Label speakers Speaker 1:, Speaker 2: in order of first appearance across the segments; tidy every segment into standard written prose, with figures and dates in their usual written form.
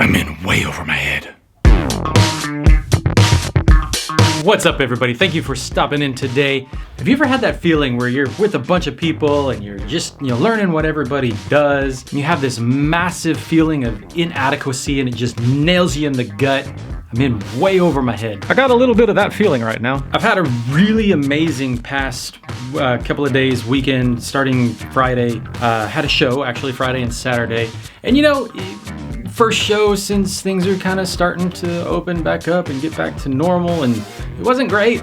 Speaker 1: I'm in way over my head. What's up, everybody? Thank you for stopping in today. Have you ever had that feeling where you're with a bunch of people and you're just, learning what everybody does, and you have this massive feeling of inadequacy and it just nails you in the gut? I'm in way over my head. I got a little bit of that feeling right now. I've had a really amazing past couple of days, weekend, starting Friday. Had a show, actually, Friday and Saturday. And first show since things are kind of starting to open back up and get back to normal, and it wasn't great,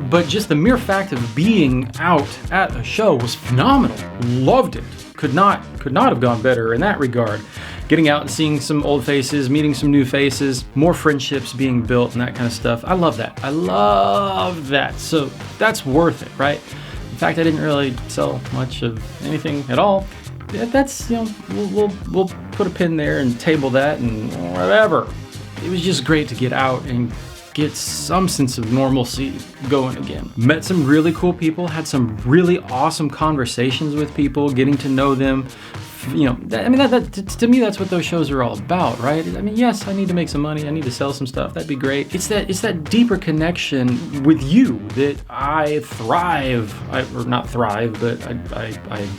Speaker 1: but just the mere fact of being out at a show was phenomenal. Loved it. Could not have gone better in that regard. Getting out and seeing some old faces, meeting some new faces, more friendships being built and that kind of stuff. I love that. I love that. So that's worth it, right? In fact, I didn't really sell much of anything at all. That's, we'll put a pin there and table that and whatever. It was just great to get out and get some sense of normalcy going again. Met some really cool people, had some really awesome conversations with people, getting to know them. To me, that's what those shows are all about, right? I mean, yes, I need to make some money, I need to sell some stuff, that'd be great. It's that deeper connection with you that I thrive, or not thrive, but I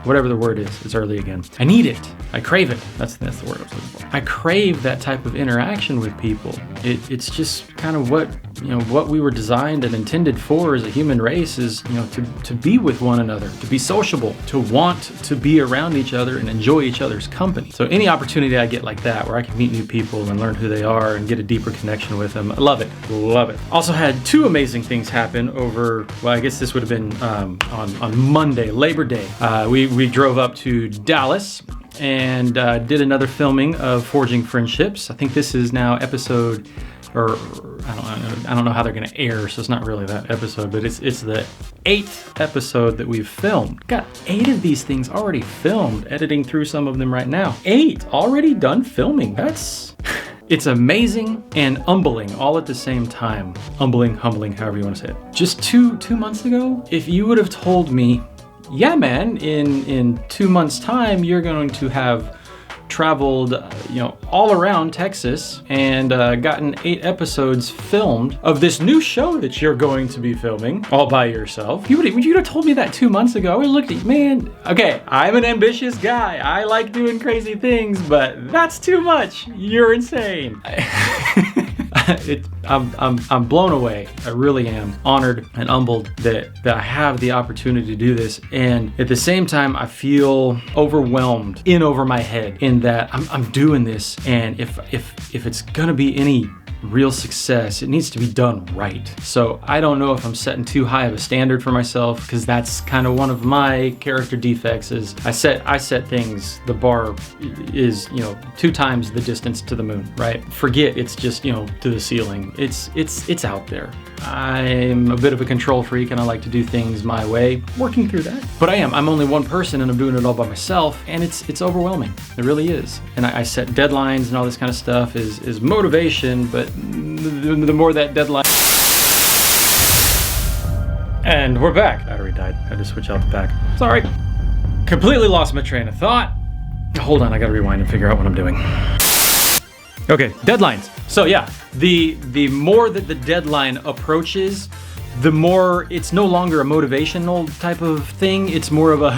Speaker 1: whatever the word is, it's early again. I need it. I crave it. That's the word I was looking for. I crave that type of interaction with people. It's just kind of what we were designed and intended for as a human race is, to be with one another, to be sociable, to want to be around each other and enjoy each other's company. So any opportunity I get like that, where I can meet new people and learn who they are and get a deeper connection with them, I love it. Love it. Also had two amazing things happen over, well, I guess this would have been on Monday, Labor Day. We drove up to Dallas and did another filming of Forging Friendships. I think this is now episode, or I don't know how they're going to air, so it's not really that episode, but it's the 8th episode that we've filmed. Got 8 of these things already filmed, editing through some of them right now. 8 already done filming. It's amazing and humbling all at the same time. Humbling, however you want to say it. Just two months ago, if you would have told me, yeah, man, in 2 months' time, you're going to have traveled, all around Texas and gotten 8 episodes filmed of this new show that you're going to be filming all by yourself. You'd have told me that 2 months ago. I would have looked at you, man, okay, I'm an ambitious guy. I like doing crazy things, but that's too much. You're insane. I'm blown away. I really am honored and humbled that I have the opportunity to do this, and at the same time I feel overwhelmed in over my head in that I'm doing this, and if it's gonna be any real success, it needs to be done right. So I don't know if I'm setting too high of a standard for myself, because that's kind of one of my character defects is I set things, the bar is 2 times the distance to the moon, right? Forget it's just to the ceiling. It's out there. I'm a bit of a control freak and I like to do things my way, working through that. But I'm only one person and I'm doing it all by myself, and it's overwhelming. It really is. And I set deadlines and all this kind of stuff is motivation, but the more that deadline. And we're back. Battery died. Had to switch out the back. Sorry. Completely lost my train of thought. Hold on, I gotta rewind and figure out what I'm doing. Okay, deadlines. So yeah, the more that the deadline approaches, the more it's no longer a motivational type of thing. It's more of a,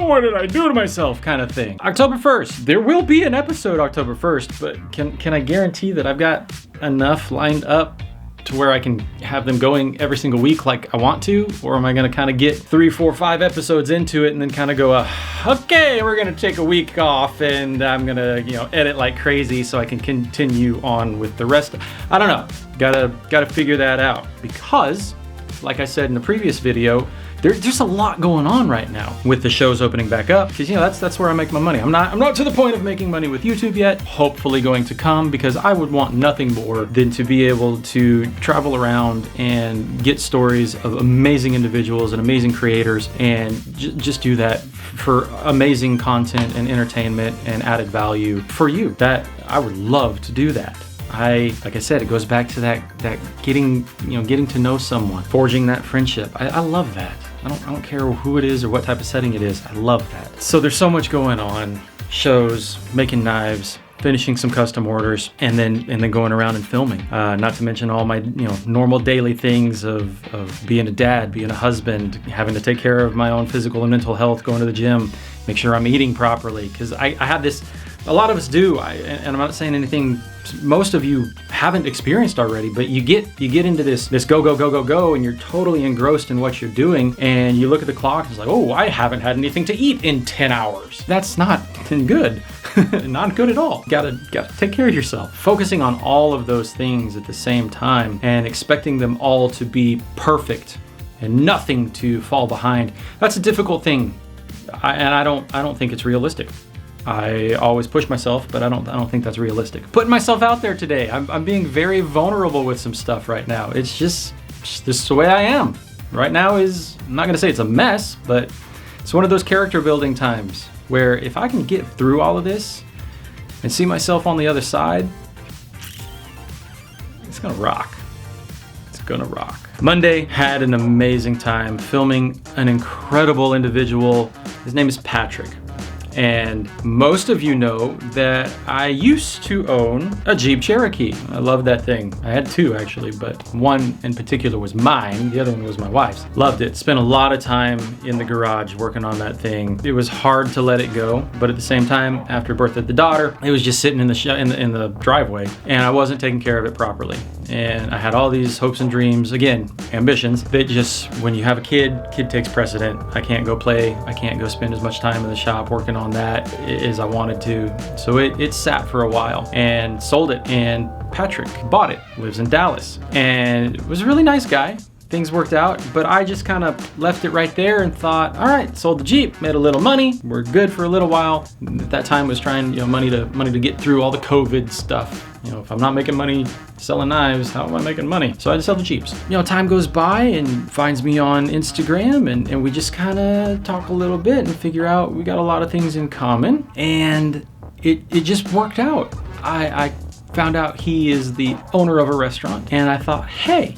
Speaker 1: what did I do to myself kind of thing. October 1st, there will be an episode October 1st, but can I guarantee that I've got enough lined up to where I can have them going every single week like I want to? Or am I gonna kind of get 3, 4, 5 episodes into it and then kind of go, okay, we're gonna take a week off and I'm gonna, edit like crazy so I can continue on with the rest. I don't know, gotta figure that out, because like I said in the previous video, there's a lot going on right now with the shows opening back up, because that's where I make my money. I'm not to the point of making money with YouTube yet. Hopefully going to come, because I would want nothing more than to be able to travel around and get stories of amazing individuals and amazing creators, and just do that for amazing content and entertainment and added value for you. That I would love to do that. Like I said, it goes back to that getting to know someone, forging that friendship. I love that. I don't care who it is or what type of setting it is. I love that. So there's so much going on. Shows, making knives, finishing some custom orders, and then going around and filming. Not to mention all my normal daily things of being a dad, being a husband, having to take care of my own physical and mental health, going to the gym, make sure I'm eating properly. Because I have this, a lot of us do, and I'm not saying anything most of you haven't experienced already, but you get into this go, and you're totally engrossed in what you're doing, and you look at the clock and it's like, oh, I haven't had anything to eat in 10 hours. That's not good. Not good at all. Gotta take care of yourself. Focusing on all of those things at the same time and expecting them all to be perfect and nothing to fall behind. That's a difficult thing. I don't think it's realistic. I always push myself, but I don't think that's realistic. Putting myself out there today. I'm being very vulnerable with some stuff right now. It's just this is the way I am. Right now I'm not gonna say it's a mess, but it's one of those character building times where if I can get through all of this and see myself on the other side, it's gonna rock. It's gonna rock. Monday, had an amazing time filming an incredible individual. His name is Patrick. And most of you know that I used to own a Jeep Cherokee. I love that thing. I had two actually, but one in particular was mine. The other one was my wife's. Loved it. Spent a lot of time in the garage working on that thing. It was hard to let it go, but at the same time, after birth of the daughter, it was just sitting in the driveway, and I wasn't taking care of it properly. And I had all these hopes and dreams, again, ambitions, that just, when you have a kid takes precedent. I can't go play. I can't go spend as much time in the shop working on that as I wanted to. So it sat for a while and sold it, and Patrick bought it, lives in Dallas, and was a really nice guy. Things worked out, but I just kind of left it right there and thought, all right, sold the Jeep, made a little money, we're good for a little while. At that time was trying, money to get through all the COVID stuff. If I'm not making money selling knives, how am I making money? So I just sell the Jeeps. Time goes by and finds me on Instagram, and we just kind of talk a little bit and figure out we got a lot of things in common, and it just worked out. I found out he is the owner of a restaurant, and I thought, hey,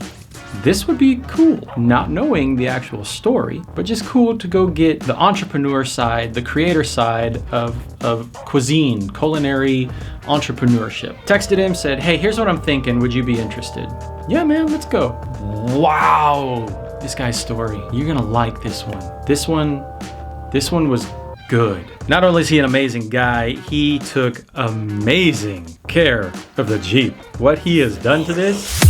Speaker 1: this would be cool, not knowing the actual story, but just cool to go get the entrepreneur side, the creator side of cuisine, culinary entrepreneurship. Texted him, said, hey, here's what I'm thinking, would you be interested? Yeah, man, let's go. Wow, this guy's story. You're gonna like this one. This one was good. Not only is he an amazing guy, he took amazing care of the Jeep. What he has done to this.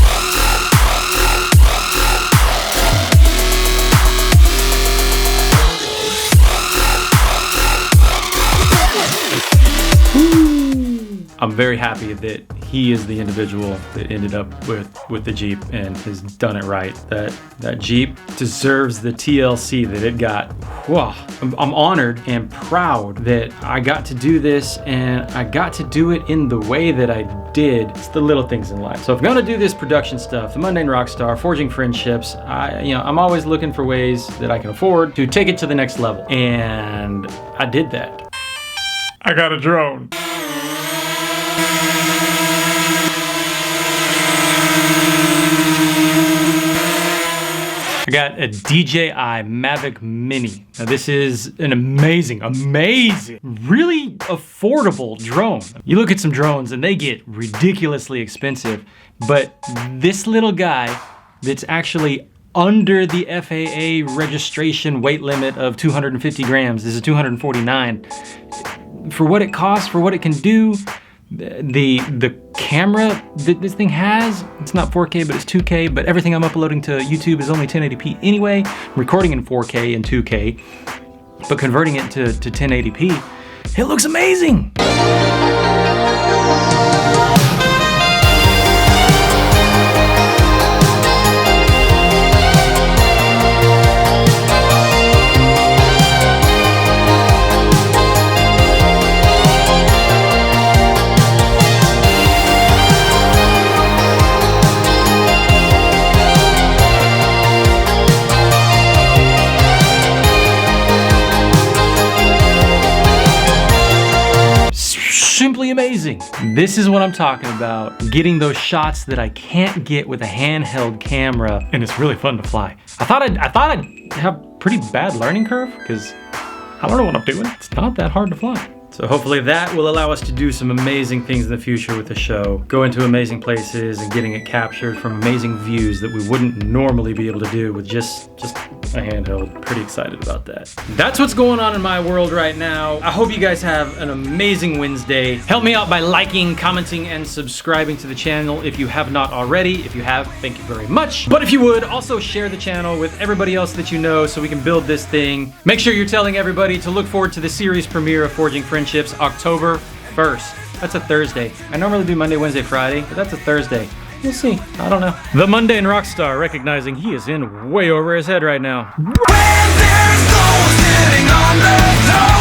Speaker 1: I'm very happy that he is the individual that ended up with the Jeep and has done it right. That Jeep deserves the TLC that it got. Wow. I'm honored and proud that I got to do this, and I got to do it in the way that I did. It's the little things in life. So if I'm gonna do this production stuff, the Mundane Rockstar, forging friendships, I'm always looking for ways that I can afford to take it to the next level. And I did that. I got a drone. I got a DJI Mavic Mini. Now this is an amazing, really affordable drone. You look at some drones and they get ridiculously expensive, but this little guy that's actually under the FAA registration weight limit of 250 grams, this is 249. For what it costs, for what it can do, the camera that this thing has, it's not 4K, but it's 2K, but everything I'm uploading to YouTube is only 1080p anyway. I'm recording in 4K and 2K, but converting it to 1080p, it looks amazing. Simply amazing. This is what I'm talking about. Getting those shots that I can't get with a handheld camera, and it's really fun to fly. I thought I'd have pretty bad learning curve because I don't know what I'm doing. It's not that hard to fly. So hopefully that will allow us to do some amazing things in the future with the show. Go into amazing places and getting it captured from amazing views that we wouldn't normally be able to do with just a handheld. Pretty excited about that. That's what's going on in my world right now. I hope you guys have an amazing Wednesday. Help me out by liking, commenting, and subscribing to the channel if you have not already. If you have, thank you very much. But if you would, also share the channel with everybody else that you know so we can build this thing. Make sure you're telling everybody to look forward to the series premiere of Forging Friendships, October 1st. That's a Thursday. I normally do Monday, Wednesday, Friday, but that's a Thursday. We'll see. I don't know. The mundane rock star recognizing he is in way over his head right now.
Speaker 2: When there's no sitting on the top.